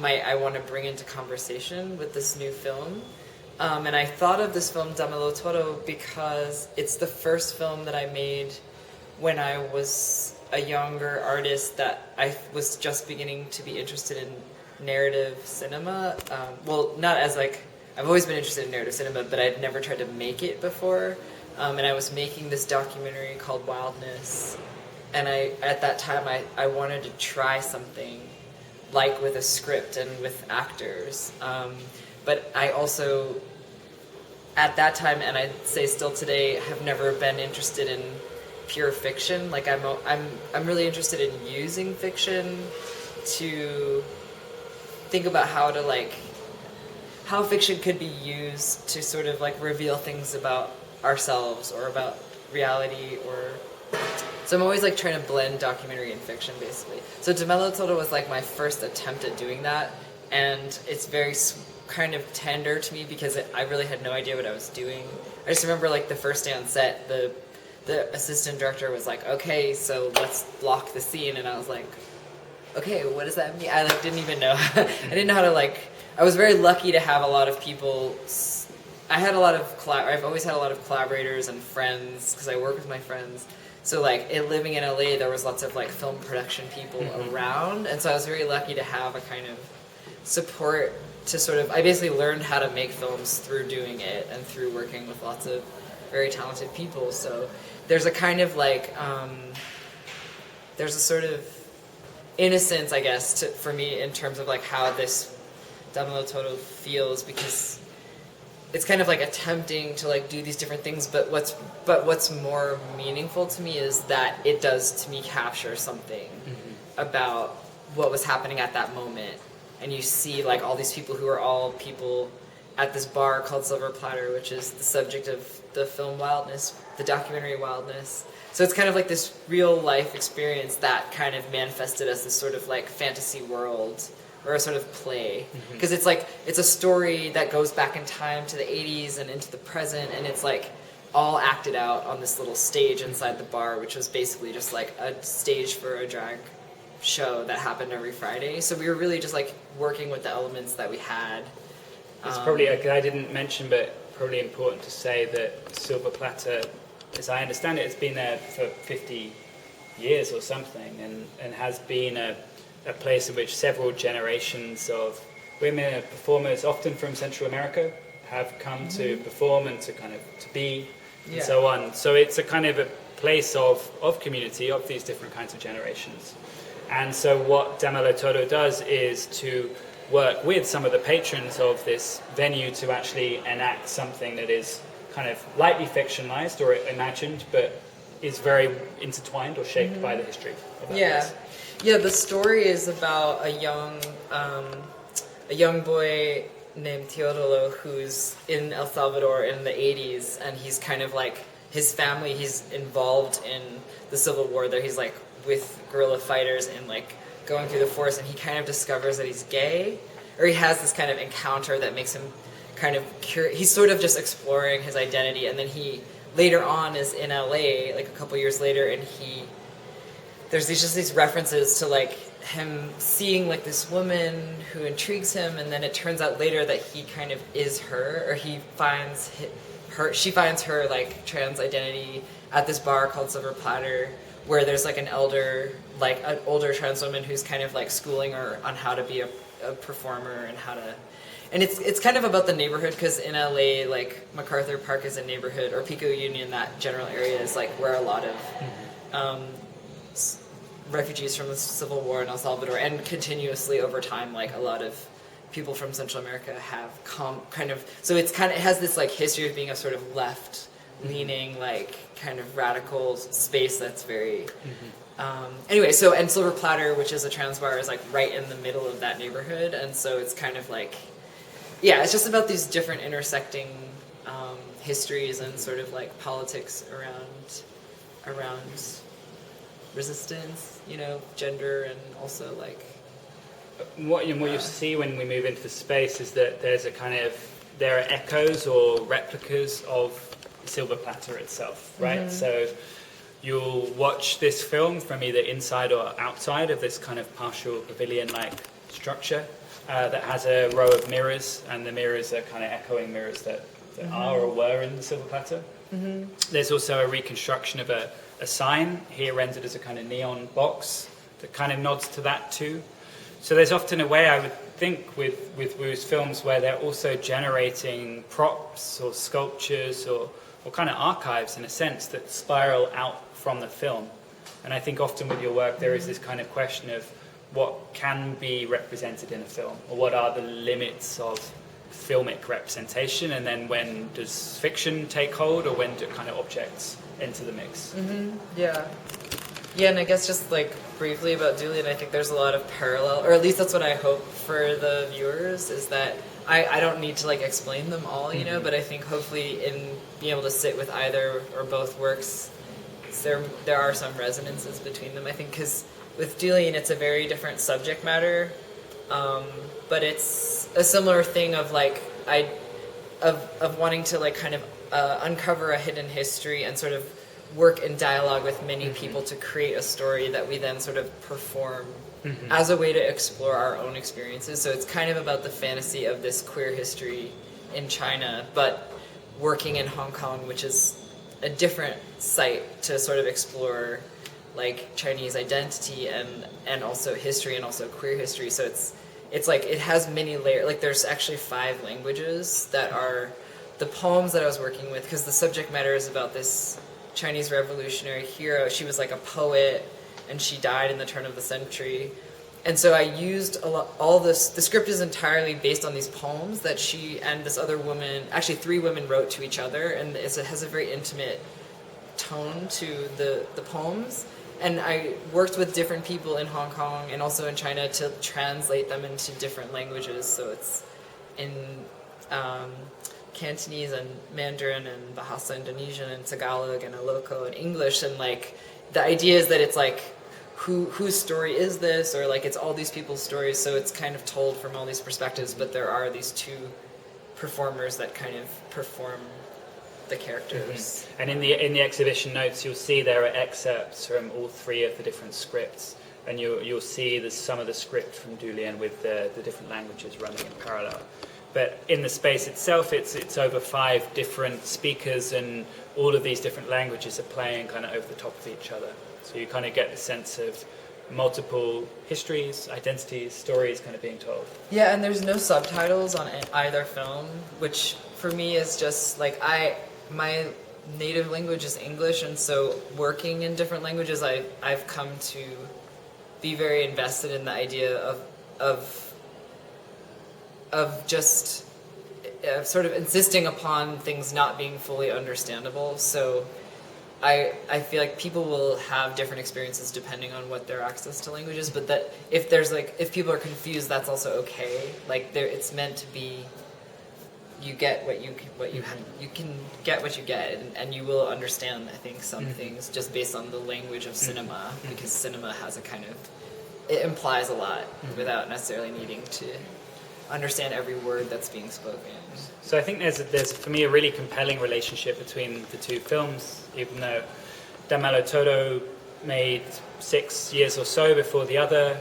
Speaker 6: might I want to bring into conversation with this new film. And I thought of this film, Damelo Toro, because it's the first film that I made when I was a younger artist that I was just beginning to be interested in narrative cinema. Well, not as like, I've always been interested in narrative cinema, but I'd never tried to make it before. And I was making this documentary called Wildness. And at that time, I wanted to try something like with a script and with actors. But I also, at that time, and I'd say still today, have never been interested in pure fiction. Like I'm really interested in using fiction to think about how fiction could be used to sort of like reveal things about ourselves or about reality. So I'm always like trying to blend documentary and fiction, basically. So Damelo Toro was like my first attempt at doing that, and it's very kind of tender to me because I really had no idea what I was doing. I just remember like the first day on set, the assistant director was like, "Okay, so let's block the scene," and I was like, "Okay, what does that mean?" I like didn't even know. I didn't know how to like. I was very lucky to have a lot of people. I've always had a lot of collaborators and friends because I work with my friends. So like living in LA, there was lots of like film production people around, and so I was very lucky to have a kind of support to sort of. I basically learned how to make films through doing it and through working with lots of very talented people. So there's a kind of like there's a sort of innocence, I guess, for me in terms of like how this Damelo Toro feels, because it's kind of like attempting to like do these different things, but what's more meaningful to me is that it does to me capture something about what was happening at that moment. And you see like all these people who are all people at this bar called Silver Platter, which is the subject of the film Wildness, the documentary Wildness. So it's kind of like this real life experience that kind of manifested as this sort of like fantasy world or a sort of play, because it's like it's a story that goes back in time to the 80s and into the present, and it's like all acted out on this little stage inside the bar, which was basically just like a stage for a drag show that happened every Friday. So we were really just like working with the elements that we had.
Speaker 1: It's probably, I didn't mention, but probably important to say that Silver Platter, as I understand it, has been there for 50 years or something, and has been a place in which several generations of women and performers, often from Central America, have come to perform and to kind of to be and so on. So it's a kind of a place of community of these different kinds of generations. And so what Damelo Toro does is to work with some of the patrons of this venue to actually enact something that is kind of lightly fictionalized or imagined, but is very intertwined or shaped by the history of that place.
Speaker 6: Yeah, the story is about a young boy named Teodoro who's in El Salvador in the 80s, and he's kind of like his family, he's involved in the civil war there. He's like with guerrilla fighters and like going through the forest, and he kind of discovers that he's gay, or he has this kind of encounter that makes him kind of he's sort of just exploring his identity, and then he later on is in LA like a couple years later, and there's these references to like him seeing like this woman who intrigues him, and then it turns out later that he kind of is her, or she finds her like trans identity at this bar called Silver Platter, where there's like an older trans woman who's kind of like schooling her on how to be a performer and how to. And it's kind of about the neighborhood, because in LA, like MacArthur Park is a neighborhood, or Pico Union, that general area is like where a lot of refugees from the Civil War in El Salvador, and continuously over time, like a lot of people from Central America have come kind of. So it has this like history of being a sort of left leaning, like kind of radical space that's very. Anyway, so and Silver Platter, which is a trans bar, is like right in the middle of that neighborhood, and so it's kind of like, yeah, it's just about these different intersecting histories and sort of like politics around resistance, you know, gender, and also like.
Speaker 1: What you see when we move into the space is that there are echoes or replicas of Silver Platter itself, right? So you'll watch this film from either inside or outside of this kind of partial pavilion-like structure that has a row of mirrors, and the mirrors are kind of echoing mirrors that are or were in the Silver Platter. There's also a reconstruction of a sign here rendered as a kind of neon box that kind of nods to that too. So there's often a way, I would think, with Wu's films where they're also generating props or sculptures or kind of archives, in a sense, that spiral out from the film. And I think often with your work there is this kind of question of what can be represented in a film, or what are the limits of filmic representation, and then when does fiction take hold, or when do kind of objects enter the mix?
Speaker 6: Yeah, and I guess just like briefly about Dulian, I think there's a lot of parallel, or at least that's what I hope for the viewers, is that I don't need to like explain them all, you know, but I think hopefully in being able to sit with either or both works, there are some resonances between them. I think because with Dulian it's a very different subject matter, but it's a similar thing of like of wanting to like kind of uncover a hidden history and sort of work in dialogue with many people to create a story that we then sort of perform as a way to explore our own experiences. So it's kind of about the fantasy of this queer history in China, but working in Hong Kong, which is a different site to sort of explore like Chinese identity and also history and also queer history. So it's like it has many layers. Like there's actually 5 languages that are the poems that I was working with, because the subject matter is about this Chinese revolutionary hero. She was like a poet, and she died in the turn of the century. And so I used all this. The script is entirely based on these poems that she and this other woman, actually 3 women, wrote to each other, and it has a very intimate tone to the poems. And I worked with different people in Hong Kong and also in China to translate them into different languages. So it's in Cantonese and Mandarin and Bahasa Indonesian and Tagalog and Ilocos and English, and like the idea is that it's like whose story is this, or like it's all these people's stories, so it's kind of told from all these perspectives, but there are these 2 performers that kind of perform the characters.
Speaker 1: And in the exhibition notes you'll see there are excerpts from all 3 of the different scripts, and you'll see some of the script from Dulian with the different languages running in parallel. But in the space itself, it's over 5 different speakers, and all of these different languages are playing kind of over the top of each other. So you kind of get the sense of multiple histories, identities, stories kind of being told.
Speaker 6: Yeah, and there's no subtitles on either film, which for me is just like my native language is English, and so working in different languages, I've come to be very invested in the idea of just sort of insisting upon things not being fully understandable. So I feel like people will have different experiences depending on what their access to language is, but that if people are confused, that's also okay. Like it's meant to be, you get what you can get what you get, and you will understand, I think, some things just based on the language of cinema, because cinema has it implies a lot without necessarily needing to understand every word that's being spoken.
Speaker 1: So I think there's for me a really compelling relationship between the 2 films, even though Danmalo Todo made 6 years or so before the other,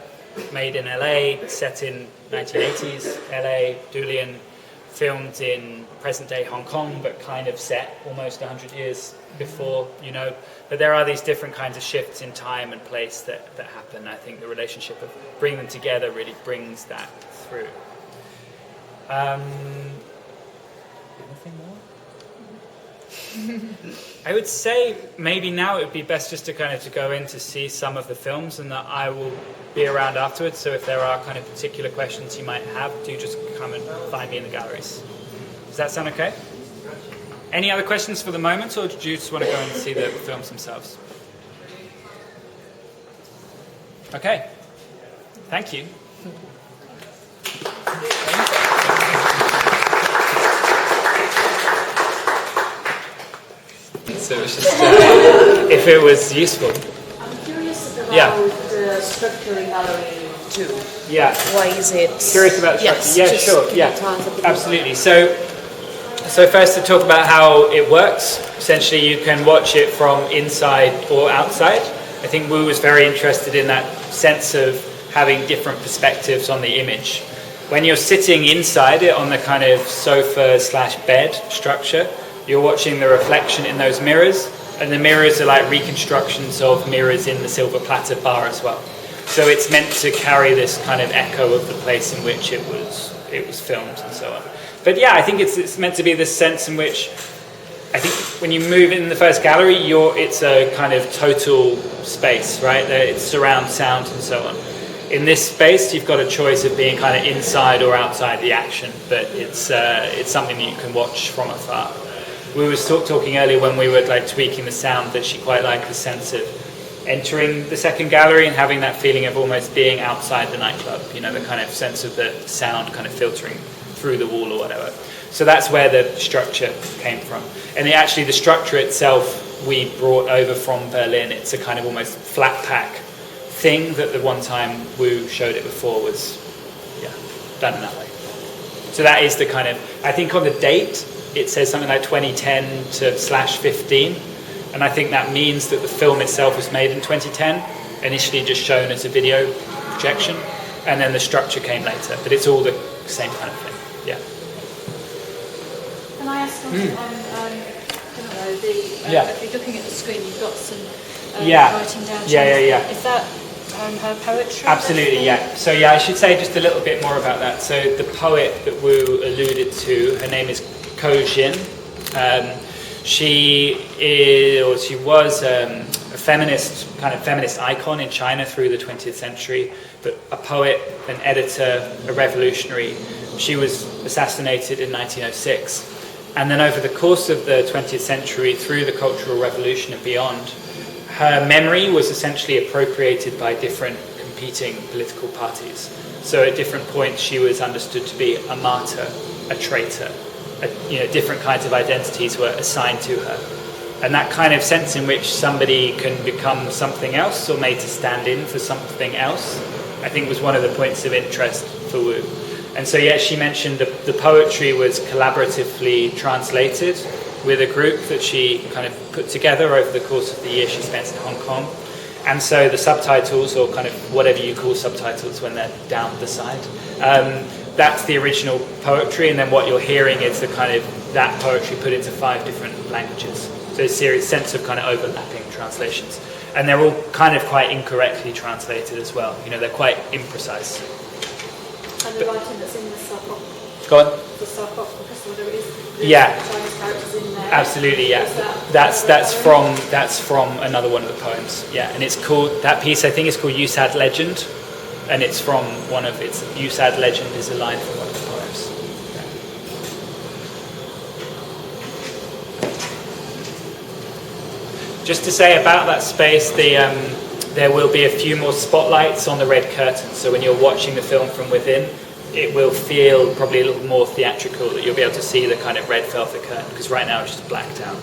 Speaker 1: made in LA, set in 1980s LA. Dulian filmed in present-day Hong Kong, but kind of set almost 100 years before, you know. But there are these different kinds of shifts in time and place that happen. I think the relationship of bringing them together really brings that through. Anything more? I would say maybe now it would be best just to kind of to go in to see some of the films, and that I will be around afterwards. So if there are kind of particular questions you might have, do just come and find me in the galleries. Does that sound okay? Any other questions for the moment, or do you just want to go and see the films themselves? Okay. Thank you. So it's just if it was useful.
Speaker 7: I'm curious about
Speaker 1: Yeah.
Speaker 7: the structure in Gallery 2.
Speaker 1: Yeah.
Speaker 7: Why is it...
Speaker 1: Curious about the
Speaker 7: Yes,
Speaker 1: structure? Yeah,
Speaker 7: just
Speaker 1: sure.
Speaker 7: can
Speaker 1: Yeah,
Speaker 7: you tell us a bit
Speaker 1: absolutely. So first to talk about how it works. Essentially, you can watch it from inside or outside. I think Wu was very interested in that sense of having different perspectives on the image. When you're sitting inside it on the kind of sofa/bed structure, you're watching the reflection in those mirrors, and the mirrors are like reconstructions of mirrors in the silver platter bar as well. So it's meant to carry this kind of echo of the place in which it was filmed and so on. But yeah, I think it's meant to be this sense in which I think when you move in the first gallery, it's a kind of total space, right? It's surround sound and so on. In this space, you've got a choice of being kind of inside or outside the action, but it's something that you can watch from afar. We were talking earlier when we were like tweaking the sound that she quite liked the sense of entering the second gallery and having that feeling of almost being outside the nightclub, you know, the kind of sense of the sound kind of filtering through the wall or whatever. So that's where the structure came from. And actually the structure itself we brought over from Berlin. It's a kind of almost flat pack thing that the one time Wu showed it before was done in that way. So that is the kind of, I think on the date it says something like 2010 to /15, and I think that means that the film itself was made in 2010, initially just shown as a video projection, and then the structure came later, but it's all the same kind of thing. Yeah.
Speaker 8: Can I ask something on, if you're looking at the screen, you've got some writing down.
Speaker 1: Yeah.
Speaker 8: Is that her poetry?
Speaker 1: Absolutely, yeah. So yeah, I should say just a little bit more about that. So the poet that Wu alluded to, her name is Ko Jin. She was a feminist icon in China through the 20th century, but a poet, an editor, a revolutionary. She was assassinated in 1906. And then over the course of the 20th century, through the Cultural Revolution and beyond, her memory was essentially appropriated by different competing political parties. So at different points, she was understood to be a martyr, a traitor. Different kinds of identities were assigned to her. And that kind of sense in which somebody can become something else or made to stand in for something else, I think was one of the points of interest for Wu. And so, yeah, she mentioned the poetry was collaboratively translated with a group that she kind of put together over the course of the year she spent in Hong Kong. And so the subtitles, or kind of whatever you call subtitles when they're down the side, that's the original poetry, and then what you're hearing is the kind of that poetry put into 5 different languages. So a serious sense of kind of overlapping translations. And they're all kind of quite incorrectly translated as well. You know, they're quite imprecise.
Speaker 8: And the writing that's in the sarcophagus.
Speaker 1: Go on.
Speaker 8: The sarcophagus, whatever it is. The
Speaker 1: Yeah.
Speaker 8: Chinese characters in there.
Speaker 1: Absolutely, yeah.
Speaker 8: Is
Speaker 1: That's from another one of the poems. Yeah, and it's called, that piece I think is called Yusad Legend, and it's from Yusad Legend is a line from one of the poems. Yeah. Just to say about that space, there will be a few more spotlights on the red curtain. So when you're watching the film from within, it will feel probably a little more theatrical, that you'll be able to see the kind of red velvet curtain, because right now it's just blacked out.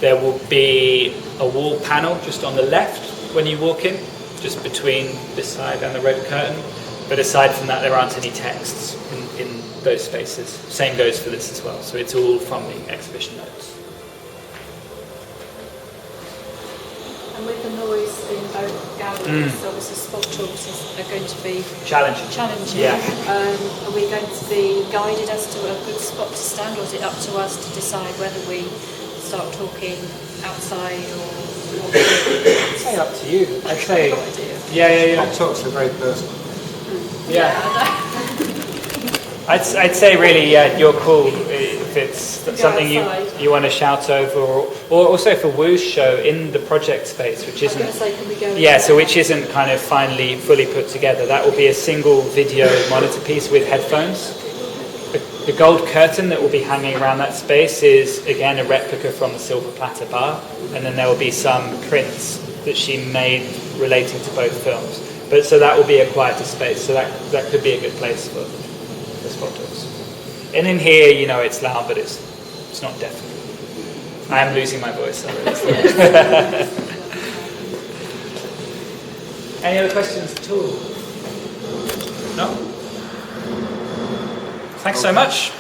Speaker 1: There will be a wall panel just on the left when you walk in, just between this side and the red curtain. But aside from that, there aren't any texts in those spaces. Same goes for this as well. So it's all from the exhibition notes.
Speaker 8: And with the noise in both galleries, obviously spot choices are going to be
Speaker 1: Challenging. Yeah.
Speaker 8: Are we going to be guided as to a good spot to stand, or is it up to us to decide whether we start talking outside or?
Speaker 1: I'd say up to you. I'd say. Yeah.
Speaker 3: Pop talks are very personal.
Speaker 1: Yeah. I'd say really, your call if it's something you want to shout over, or also for Wu's show in the project space, which isn't.
Speaker 8: I was going to say, can we go?
Speaker 1: Yeah, so which isn't kind of fully put together. That will be a single video monitor piece with headphones. The gold curtain that will be hanging around that space is, again, a replica from the Silver Platter Bar, and then there will be some prints that she made relating to both films. But so that will be a quieter space, so that could be a good place for spot talks. And in here, you know, it's loud, but it's not deafening. I am losing my voice. Any other questions at all? No? Thanks so much.